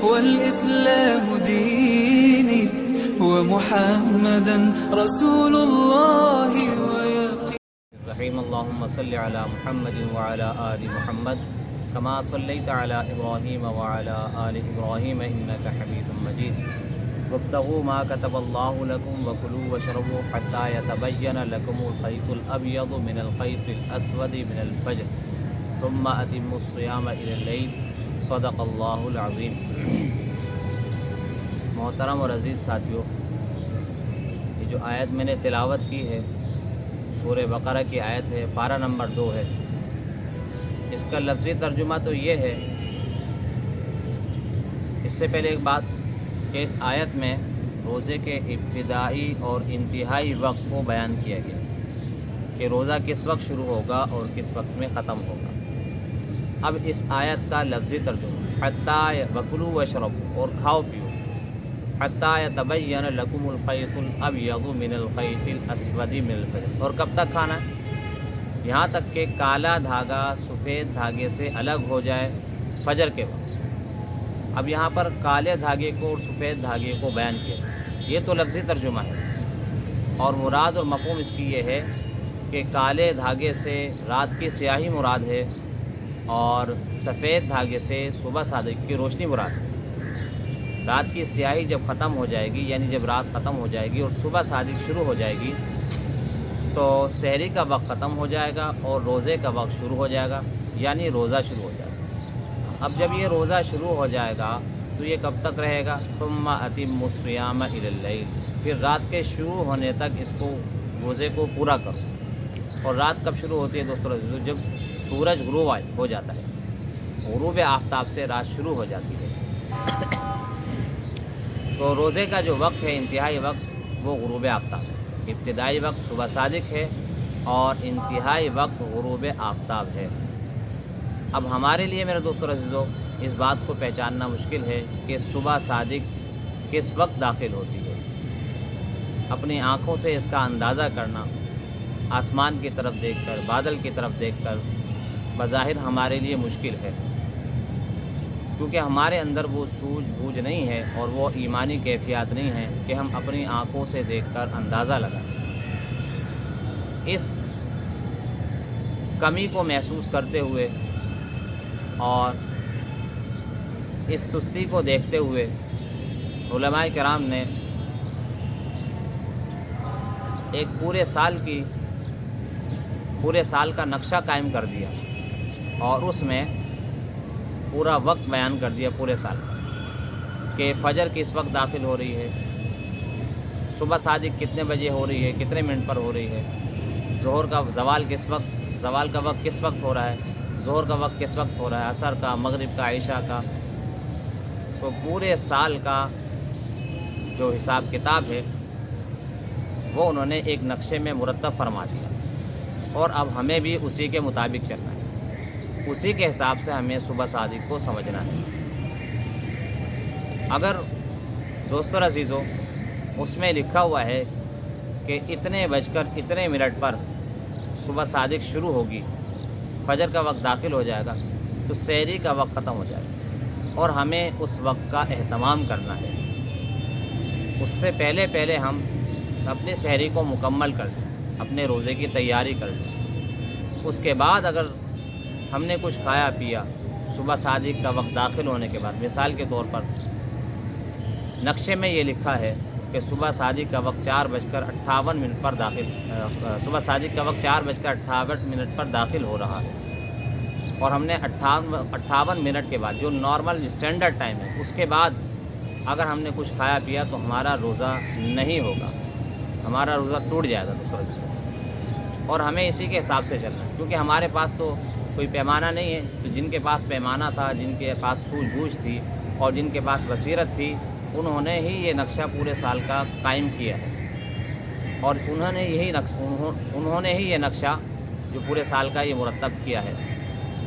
والإسلام ديني ومحمدا رسول الله رحيم اللهم صل على محمد وعلى آل محمد كما صليت على إبراهيم وعلى آل إبراهيم إنك حميد مجيد وابتغوا ما كتب الله لكم وكلوا واشربوا حتى يتبين لكم الخيط الأبيض من الخيط الأسود من الفجر ثم أتموا الصيام إلى الليل صدق اللہ العظیم۔ محترم اور عزیز ساتھیوں، یہ جو آیت میں نے تلاوت کی ہے سورہ بقرہ کی آیت ہے، پارہ نمبر 2 ہے۔ اس کا لفظی ترجمہ تو یہ ہے، اس سے پہلے ایک بات کہ اس آیت میں روزے کے ابتدائی اور انتہائی وقت کو بیان کیا گیا کہ روزہ کس وقت شروع ہوگا اور کس وقت میں ختم ہوگا۔ اب اس آیت کا لفظی ترجمہ حتیٰ وکلوا واشربوا، اور کھاؤ پیو، حتیٰ یتبین لکم الخیط الابیض من الخیط الاسود من الفجر، اور کب تک کھانا ہے؟ یہاں تک کہ کالا دھاگا سفید دھاگے سے الگ ہو جائے فجر کے وقت۔ اب یہاں پر کالے دھاگے کو اور سفید دھاگے کو بیان کیا، یہ تو لفظی ترجمہ ہے، اور مراد اور مفہوم اس کی یہ ہے کہ کالے دھاگے سے رات کی سیاہی مراد ہے اور سفید دھاگے سے صبح صادق کی روشنی مراد ہے۔ رات کی سیاہی جب ختم ہو جائے گی، یعنی جب رات ختم ہو جائے گی اور صبح صادق شروع ہو جائے گی، تو سحری کا وقت ختم ہو جائے گا اور روزے کا وقت شروع ہو جائے گا، یعنی روزہ شروع ہو جائے گا۔ اب جب یہ روزہ شروع ہو جائے گا تو یہ کب تک رہے گا؟ ثم اتموا الصیام الی اللیل، پھر رات کے شروع ہونے تک اس کو روزے کو پورا کرو۔ اور رات کب شروع ہوتی ہے دوستو؟ جب سورج غروب ہو جاتا ہے، غروب آفتاب سے رات شروع ہو جاتی ہے۔ تو روزے کا جو وقت ہے انتہائی وقت وہ غروب آفتاب ہے۔ ابتدائی وقت صبح صادق ہے اور انتہائی وقت غروب آفتاب ہے۔ اب ہمارے لیے میرے دوستو عزیزو اس بات کو پہچاننا مشکل ہے کہ صبح صادق کس وقت داخل ہوتی ہے۔ اپنی آنکھوں سے اس کا اندازہ کرنا آسمان کی طرف دیکھ کر، بادل کی طرف دیکھ کر بظاہر ہمارے لیے مشکل ہے، کیونکہ ہمارے اندر وہ سوجھ بوجھ نہیں ہے اور وہ ایمانی کیفیات نہیں ہیں کہ ہم اپنی آنکھوں سے دیکھ کر اندازہ لگائیں۔ اس کمی کو محسوس کرتے ہوئے اور اس سستی کو دیکھتے ہوئے علماء کرام نے ایک پورے سال کا نقشہ قائم کر دیا اور اس میں پورا وقت بیان کر دیا پورے سال کا، کہ فجر کس وقت داخل ہو رہی ہے، صبح صادق کتنے بجے ہو رہی ہے، کتنے منٹ پر ہو رہی ہے، ظہر کا زوال کا وقت کس وقت ہو رہا ہے، ظہر کا وقت کس وقت ہو رہا ہے، عصر کا، مغرب کا، عشاء کا۔ تو پورے سال کا جو حساب کتاب ہے وہ انہوں نے ایک نقشے میں مرتب فرما دیا، اور اب ہمیں بھی اسی کے مطابق چلنا ہے، اسی کے حساب سے ہمیں صبح صادق کو سمجھنا ہے۔ اگر دوستو عزیزو اس میں لکھا ہوا ہے کہ اتنے بج کر اتنے منٹ پر صبح صادق شروع ہوگی، فجر کا وقت داخل ہو جائے گا، تو سحری کا وقت ختم ہو جائے گا اور ہمیں اس وقت کا اہتمام کرنا ہے۔ اس سے پہلے ہم اپنی سحری کو مکمل کر لیں، اپنے روزے کی تیاری کر لیں۔ اس کے بعد اگر ہم نے کچھ کھایا پیا صبح صادق کا وقت داخل ہونے کے بعد، مثال کے طور پر نقشے میں یہ لکھا ہے کہ صبح صادق کا وقت 4:58 پر صبح صادق کا وقت 4:58 پر داخل ہو رہا ہے، اور ہم نے 58 منٹ کے بعد جو نارمل اسٹینڈرڈ ٹائم ہے اس کے بعد اگر ہم نے کچھ کھایا پیا تو ہمارا روزہ نہیں ہوگا، ہمارا روزہ ٹوٹ جائے گا دوسرا۔ اور ہمیں اسی کے حساب سے چلنا ہے، کیونکہ ہمارے پاس تو کوئی پیمانہ نہیں ہے۔ تو جن کے پاس پیمانہ تھا، جن کے پاس سوجھ بوجھ تھی اور جن کے پاس بصیرت تھی، انہوں نے ہی یہ نقشہ پورے سال کا قائم کیا ہے، اور انہوں نے ہی یہ نقشہ جو پورے سال کا یہ مرتب کیا ہے۔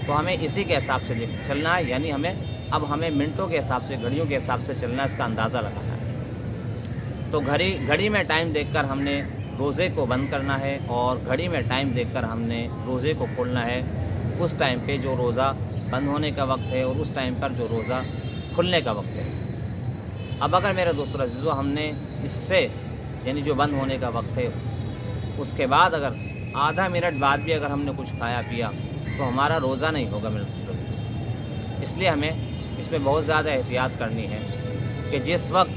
تو ہمیں اسی کے حساب سے چلنا ہے، یعنی ہمیں منٹوں کے حساب سے، گھڑیوں کے حساب سے چلنا ہے، اس کا اندازہ لگانا ہے۔ تو گھڑی میں ٹائم دیکھ کر ہم نے روزے کو بند کرنا ہے، اور گھڑی میں ٹائم دیکھ کر ہم نے روزے کو کھولنا ہے۔ اس ٹائم پہ جو روزہ بند ہونے کا وقت ہے اور اس ٹائم پر جو روزہ کھلنے کا وقت ہے۔ اب اگر میرے دوستوں عزیزو ہم نے اس سے یعنی جو بند ہونے کا وقت ہے اس کے بعد اگر آدھا منٹ بعد بھی اگر ہم نے کچھ کھایا پیا تو ہمارا روزہ نہیں ہوگا میرے دوستوں عزیزو۔ اس لیے ہمیں اس میں بہت زیادہ احتیاط کرنی ہے کہ جس وقت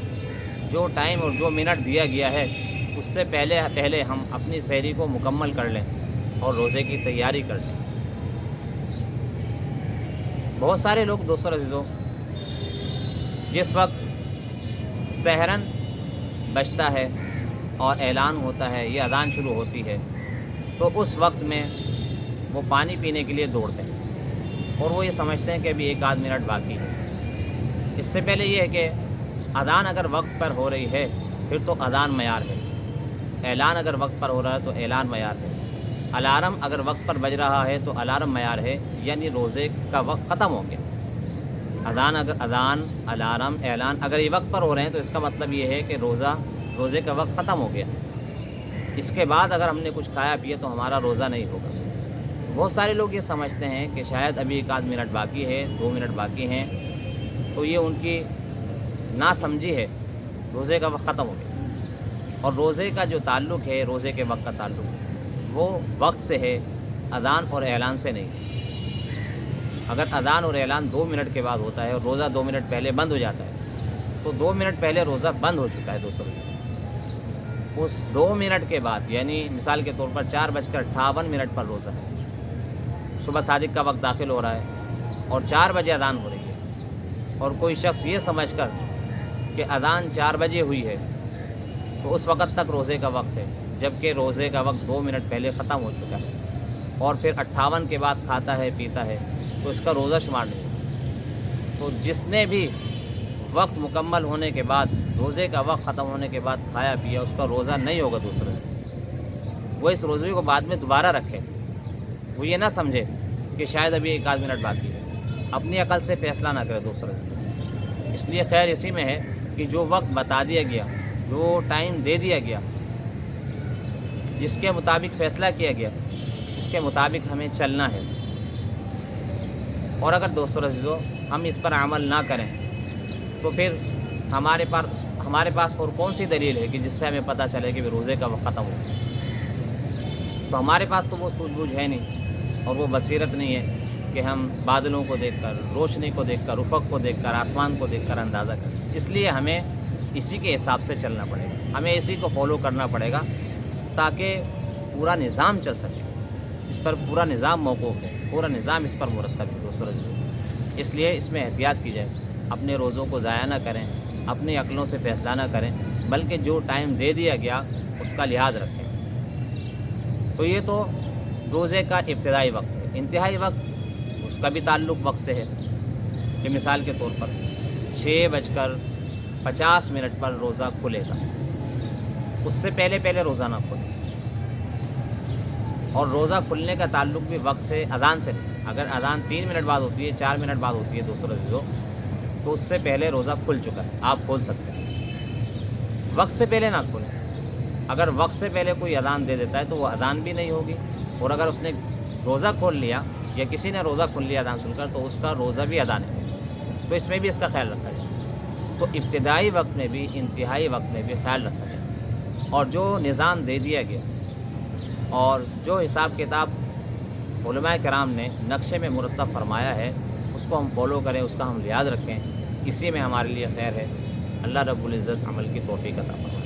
جو ٹائم اور جو منٹ دیا گیا ہے اس سے پہلے ہم اپنی سحری کو مکمل کر لیں اور روزے کی تیاری کر لیں۔ بہت سارے لوگ دوستوں عزیزو جس وقت سحرن بجتا ہے اور اعلان ہوتا ہے، یہ اذان شروع ہوتی ہے، تو اس وقت میں وہ پانی پینے کے لیے دوڑتے ہیں اور وہ یہ سمجھتے ہیں کہ ابھی ایک آدھ منٹ باقی ہے۔ اس سے پہلے یہ ہے کہ اذان اگر وقت پر ہو رہی ہے پھر تو اذان معیار ہے، اعلان اگر وقت پر ہو رہا ہے تو اعلان معیار ہے، الارم اگر وقت پر بج رہا ہے تو الارم معیار ہے، یعنی روزے کا وقت ختم ہو گیا۔ اذان الارم اعلان اگر یہ وقت پر ہو رہے ہیں تو اس کا مطلب یہ ہے کہ روزے کا وقت ختم ہو گیا۔ اس کے بعد اگر ہم نے کچھ کھایا پیا تو ہمارا روزہ نہیں ہوگا۔ بہت سارے لوگ یہ سمجھتے ہیں کہ شاید ابھی ایک آدھ منٹ باقی ہے، 2 منٹ باقی ہیں، تو یہ ان کی ناسمجھی ہے، روزے کا وقت ختم ہو گیا۔ اور روزے کا جو تعلق ہے، روزے کے وقت کا تعلق وہ وقت سے ہے، اذان اور اعلان سے نہیں۔ اگر اذان اور اعلان 2 منٹ کے بعد ہوتا ہے اور روزہ 2 منٹ پہلے بند ہو جاتا ہے تو 2 منٹ پہلے روزہ بند ہو چکا ہے دوستوں۔ اس 2 منٹ کے بعد یعنی مثال کے طور پر 4:58 پر روزہ ہے، صبح صادق کا وقت داخل ہو رہا ہے اور 4 بجے اذان ہو رہی ہے، اور کوئی شخص یہ سمجھ کر کہ اذان 4 بجے ہوئی ہے تو اس وقت تک روزے کا وقت ہے، جبکہ روزے کا وقت 2 منٹ پہلے ختم ہو چکا ہے، اور پھر 58 کے بعد کھاتا ہے پیتا ہے تو اس کا روزہ شمار نہیں۔ تو جس نے بھی وقت مکمل ہونے کے بعد، روزے کا وقت ختم ہونے کے بعد کھایا پیا، اس کا روزہ نہیں ہوگا دوسرے دن۔ وہ اس روزے کو بعد میں دوبارہ رکھے، وہ یہ نہ سمجھے کہ شاید ابھی ایک آدھ منٹ باقی ہے، اپنی عقل سے فیصلہ نہ کرے دوسرے دن۔ اس لیے خیر اسی میں ہے کہ جو وقت بتا دیا گیا، جو ٹائم دے دیا گیا، جس کے مطابق فیصلہ کیا گیا، اس کے مطابق ہمیں چلنا ہے۔ اور اگر دوستو عزیزو ہم اس پر عمل نہ کریں تو پھر ہمارے پاس اور کون سی دلیل ہے کہ جس سے ہمیں پتہ چلے کہ روزے کا وقت ختم ہو گیا؟ تو ہمارے پاس تو وہ سوجھ بوجھ ہے نہیں اور وہ بصیرت نہیں ہے کہ ہم بادلوں کو دیکھ کر، روشنی کو دیکھ کر، افق کو دیکھ کر، آسمان کو دیکھ کر اندازہ کریں۔ اس لیے ہمیں اسی کے حساب سے چلنا پڑے گا، ہمیں اسی کو فالو کرنا پڑے گا تاکہ پورا نظام چل سکے۔ اس پر پورا نظام موقوف ہے، پورا نظام اس پر مرتب ہے دوستو۔ اس لیے اس میں احتیاط کی جائے، اپنے روزوں کو ضائع نہ کریں، اپنی عقلوں سے فیصلہ نہ کریں، بلکہ جو ٹائم دے دیا گیا اس کا لحاظ رکھیں۔ تو یہ تو روزے کا ابتدائی وقت ہے۔ انتہائی وقت اس کا بھی تعلق وقت سے ہے کہ مثال کے طور پر 6:50 پر روزہ کھلے گا، اس سے پہلے روزہ نہ کھلے۔ اور روزہ کھلنے کا تعلق بھی وقت سے، اذان سے نہیں۔ اگر اذان 3 منٹ بعد ہوتی ہے، 4 منٹ بعد ہوتی ہے دوستو عزیزو، تو اس سے پہلے روزہ کھل چکا ہے، آپ کھول سکتے ہیں۔ وقت سے پہلے نہ کھولیں۔ اگر وقت سے پہلے کوئی اذان دے دیتا ہے تو وہ اذان بھی نہیں ہوگی، اور اگر اس نے روزہ کھول لیا یا کسی نے روزہ کھول لیا اذان سن کر تو اس کا روزہ بھی ادا نہیں ہوگا۔ تو اس میں بھی اس کا خیال رکھا جائے۔ تو ابتدائی وقت میں بھی، انتہائی وقت میں بھی خیال رکھا جائے، اور جو نظام دے دیا گیا اور جو حساب کتاب علماء کرام نے نقشے میں مرتب فرمایا ہے اس کو ہم فالو کریں، اس کا ہم لحاظ رکھیں، اسی میں ہمارے لیے خیر ہے۔ اللہ رب العزت عمل کی توفیق عطا فرمائے۔